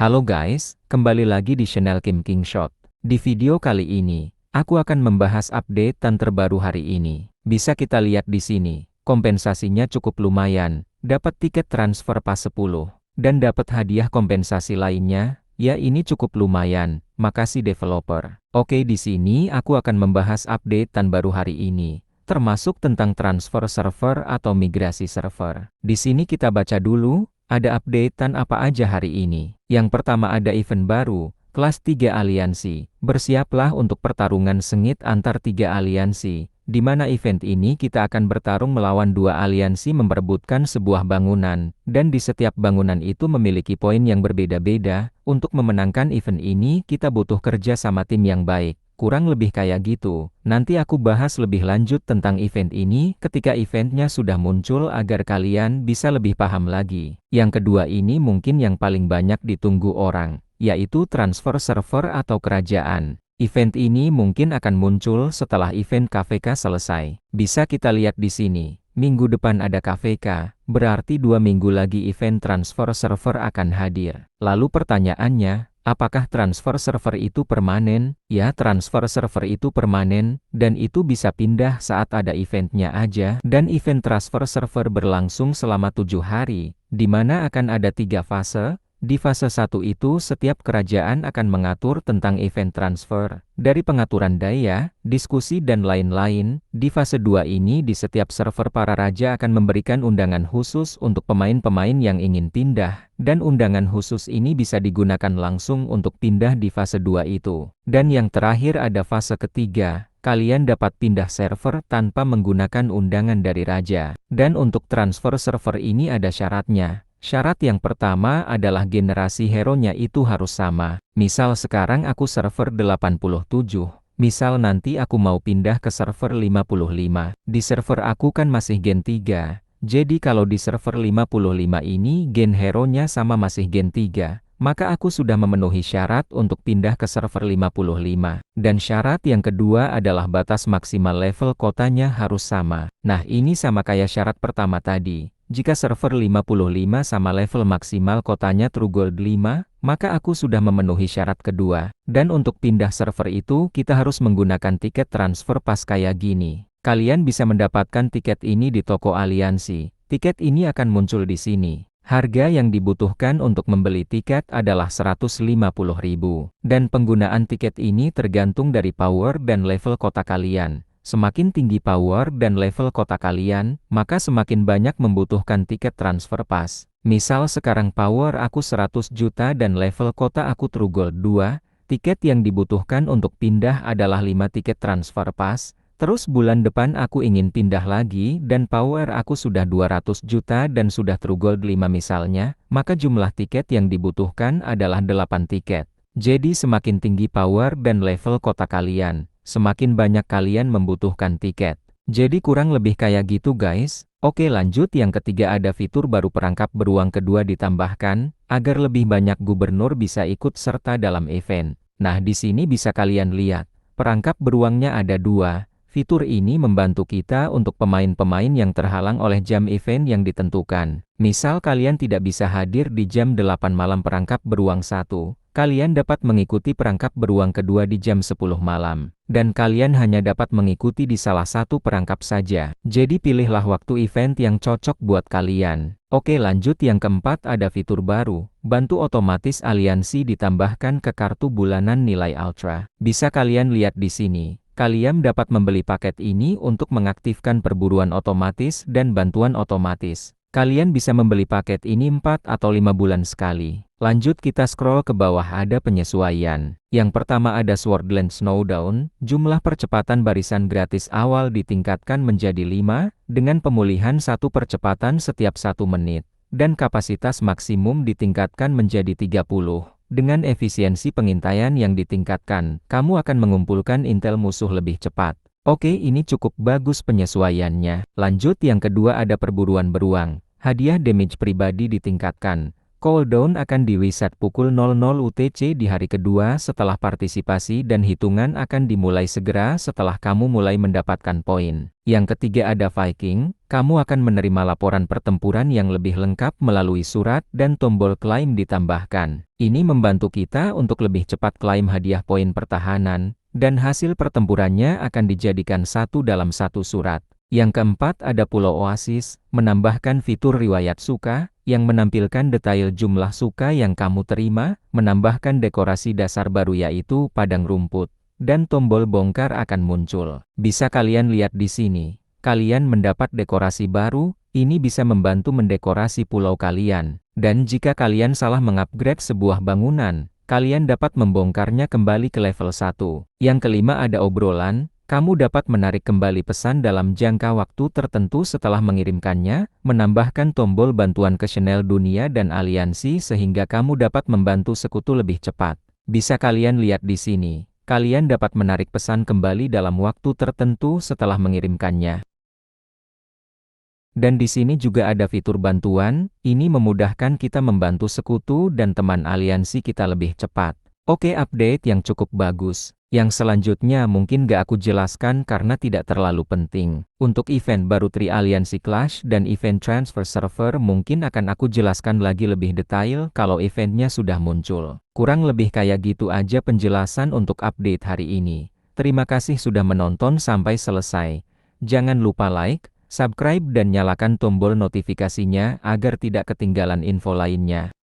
Halo guys, kembali lagi di channel Kim King Shot. Di video kali ini, aku akan membahas update terbaru hari ini. Bisa kita lihat di sini, kompensasinya cukup lumayan, dapat tiket transfer pas 10, dan dapat hadiah kompensasi lainnya, ya ini cukup lumayan, makasih developer. Oke, di sini aku akan membahas update baru hari ini, termasuk tentang transfer server atau migrasi server. Di sini kita baca dulu. Ada updatean apa aja hari ini? Yang pertama ada event baru, kelas 3 aliansi. Bersiaplah untuk pertarungan sengit antar 3 aliansi, di mana event ini kita akan bertarung melawan 2 aliansi memperebutkan sebuah bangunan, dan di setiap bangunan itu memiliki poin yang berbeda-beda. Untuk memenangkan event ini kita butuh kerja sama tim yang baik. Kurang lebih kayak gitu. Nanti aku bahas lebih lanjut tentang event ini ketika eventnya sudah muncul agar kalian bisa lebih paham lagi. Yang kedua ini mungkin yang paling banyak ditunggu orang, yaitu transfer server atau kerajaan. Event ini mungkin akan muncul setelah event KVK selesai. Bisa kita lihat di sini. Minggu depan ada KVK, berarti 2 minggu lagi event transfer server akan hadir. Lalu pertanyaannya, apakah transfer server itu permanen? Ya, transfer server itu permanen, dan itu bisa pindah saat ada eventnya aja. Dan event transfer server berlangsung selama 7 hari, di mana akan ada 3 fase. Di fase 1 itu setiap kerajaan akan mengatur tentang event transfer, dari pengaturan daya, diskusi dan lain-lain. Di fase 2 ini di setiap server para raja akan memberikan undangan khusus untuk pemain-pemain yang ingin pindah, dan undangan khusus ini bisa digunakan langsung untuk pindah di fase 2 itu. Dan yang terakhir ada fase ketiga. Kalian dapat pindah server tanpa menggunakan undangan dari raja. Dan untuk transfer server ini ada syaratnya. Syarat yang pertama adalah generasi hero-nya itu harus sama. Misal sekarang aku server 87. Misal nanti aku mau pindah ke server 55. Di server aku kan masih gen 3. Jadi kalau di server 55 ini gen hero-nya sama masih gen 3. Maka aku sudah memenuhi syarat untuk pindah ke server 55. Dan syarat yang kedua adalah batas maksimal level kotanya harus sama. Nah ini sama kayak syarat pertama tadi. Jika server 55 sama level maksimal kotanya True Gold 5, maka aku sudah memenuhi syarat kedua. Dan untuk pindah server itu kita harus menggunakan tiket transfer pas kayak gini. Kalian bisa mendapatkan tiket ini di toko aliansi. Tiket ini akan muncul di sini. Harga yang dibutuhkan untuk membeli tiket adalah 150.000. Dan penggunaan tiket ini tergantung dari power dan level kota kalian. Semakin tinggi power dan level kota kalian, maka semakin banyak membutuhkan tiket transfer pas. Misal sekarang power aku 100 juta dan level kota aku True Gold 2, tiket yang dibutuhkan untuk pindah adalah 5 tiket transfer pas. Terus bulan depan aku ingin pindah lagi dan power aku sudah 200 juta dan sudah True Gold 5 misalnya, maka jumlah tiket yang dibutuhkan adalah 8 tiket. Jadi semakin tinggi power dan level kota kalian, semakin banyak kalian membutuhkan tiket. Jadi kurang lebih kayak gitu guys. Oke lanjut, yang ketiga ada fitur baru perangkap beruang kedua ditambahkan, agar lebih banyak gubernur bisa ikut serta dalam event. Nah di sini bisa kalian lihat, perangkap beruangnya ada 2. Fitur ini membantu kita untuk pemain-pemain yang terhalang oleh jam event yang ditentukan. Misal kalian tidak bisa hadir di jam 8 malam perangkap beruang 1. Kalian dapat mengikuti perangkap beruang kedua di jam 10 malam. Dan kalian hanya dapat mengikuti di salah satu perangkap saja. Jadi pilihlah waktu event yang cocok buat kalian. Oke lanjut, yang keempat ada fitur baru. Bantu otomatis aliansi ditambahkan ke kartu bulanan nilai Ultra. Bisa kalian lihat di sini. Kalian dapat membeli paket ini untuk mengaktifkan perburuan otomatis dan bantuan otomatis. Kalian bisa membeli paket ini 4 atau 5 bulan sekali. Lanjut kita scroll ke bawah, ada penyesuaian. Yang pertama ada Swordland Snowdown, jumlah percepatan barisan gratis awal ditingkatkan menjadi 5, dengan pemulihan 1 percepatan setiap 1 menit. Dan kapasitas maksimum ditingkatkan menjadi 30. Dengan efisiensi pengintaian yang ditingkatkan, kamu akan mengumpulkan intel musuh lebih cepat. Oke, ini cukup bagus penyesuaiannya. Lanjut, yang kedua ada perburuan beruang. Hadiah damage pribadi ditingkatkan. Cooldown akan di-reset pukul 00 UTC di hari kedua setelah partisipasi dan hitungan akan dimulai segera setelah kamu mulai mendapatkan poin. Yang ketiga ada Viking, kamu akan menerima laporan pertempuran yang lebih lengkap melalui surat dan tombol klaim ditambahkan. Ini membantu kita untuk lebih cepat klaim hadiah poin pertahanan, dan hasil pertempurannya akan dijadikan satu dalam satu surat. Yang keempat ada Pulau Oasis, menambahkan fitur riwayat suka, yang menampilkan detail jumlah suka yang kamu terima, menambahkan dekorasi dasar baru yaitu padang rumput, dan tombol bongkar akan muncul. Bisa kalian lihat di sini, kalian mendapat dekorasi baru, ini bisa membantu mendekorasi pulau kalian. Dan jika kalian salah mengupgrade sebuah bangunan, kalian dapat membongkarnya kembali ke level 1. Yang kelima ada obrolan. Kamu dapat menarik kembali pesan dalam jangka waktu tertentu setelah mengirimkannya, menambahkan tombol bantuan ke channel dunia dan aliansi sehingga kamu dapat membantu sekutu lebih cepat. Bisa kalian lihat di sini, kalian dapat menarik pesan kembali dalam waktu tertentu setelah mengirimkannya. Dan di sini juga ada fitur bantuan, ini memudahkan kita membantu sekutu dan teman aliansi kita lebih cepat. Oke, update yang cukup bagus. Yang selanjutnya mungkin gak aku jelaskan karena tidak terlalu penting. Untuk event baru Tri Aliansi Clash dan event Transfer Server mungkin akan aku jelaskan lagi lebih detail kalau eventnya sudah muncul. Kurang lebih kayak gitu aja penjelasan untuk update hari ini. Terima kasih sudah menonton sampai selesai. Jangan lupa like, subscribe dan nyalakan tombol notifikasinya agar tidak ketinggalan info lainnya.